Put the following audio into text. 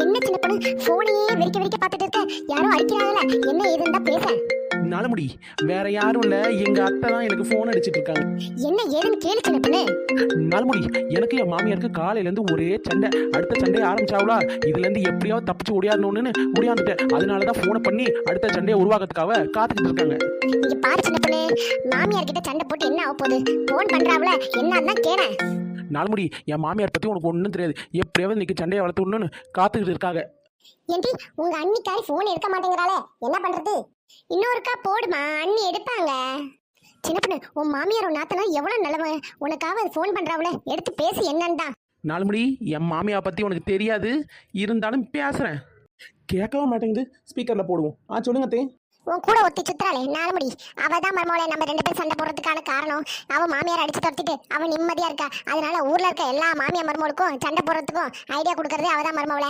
என்ன சின்ன பொண்ணு போனையே வெறிக்க வெறிக்க பார்த்துட்டு இருக்க? யாரோ அடிக்கிறாங்கல்ல, என்ன ஏதுன்னு தான் பேச. நலமுடி, வேற யாரும் இல்ல, எங்க அத்தை தான் எனக்கு போன் அடிச்சிட்டு இருக்காங்க. என்ன ஏதுன்னு கேளு சின்ன பொண்ணு. நலமுடி, எனக்கு என் மாமியாருக்கு காலையில இருந்து ஒரே சண்டை. அடுத்த சண்டையை ஆரம்பிச்சாவளா, இதுல இருந்து எப்படியாவது தப்பிச்சு ஓடியாடணும்னு ஓடியாந்துட்டேன். அதனாலதான் போனை பண்ணி அடுத்த சண்டையை உருவாக்கத்துக்காக காத்துக்கிட்டு இருக்காங்க. இங்க பாரு சின்ன பொண்ணு, மாமியார் கிட்ட சண்டை போட்டு என்ன ஆக போகுது? போன் பண்றாவல, என்னதான் கேளேன். நலமுடி, என் மாமியார் பத்தி உனக்கு ஒன்றும் தெரியாது. எப்படியாவது இன்னைக்கு சண்டையை வளர்த்து விடணும்னு காத்துக்கிட்டு இருக்காங்க. ஏண்டி உங்க அண்ணிக்காரி போன் எடுக்க மாட்டேங்கிறாளே, என்ன பண்றது? இன்னொருக்கா போடுமா, அண்ணி எடுப்பாங்க. சின்ன பொண்ணு, உன் மாமியார் உன் நாத்தனா எவ்வளவு நல்லவன், உனக்காக போன் பண்றாவல, எடுத்து பேசி என்னன்னு தான். நாலுமணி, என் மாமியா பத்தி உனக்கு தெரியாது, இருந்தாலும் பேசுறேன். கேட்கவும் மாட்டேங்குது. ஸ்பீக்கர்ல போடுவோம். சொல்லுங்க தே. உன் கூட ஒத்தி சுத்துறாளே நாலுமுடி, அவதான் மருமோளை நம்ம 2 பேரும் சண்டை போடுறதுக்கான காரணம். அவ மாமியார் அடிச்சு துரத்திட்டு அவன் நிம்மதியா இருக்கா. அதனால ஊர்ல இருக்க எல்லா மாமியார் மருமகளுக்கும் சண்டை போடுறதுக்கும் ஐடியா கொடுக்கறதே அவதான் மருமோளை.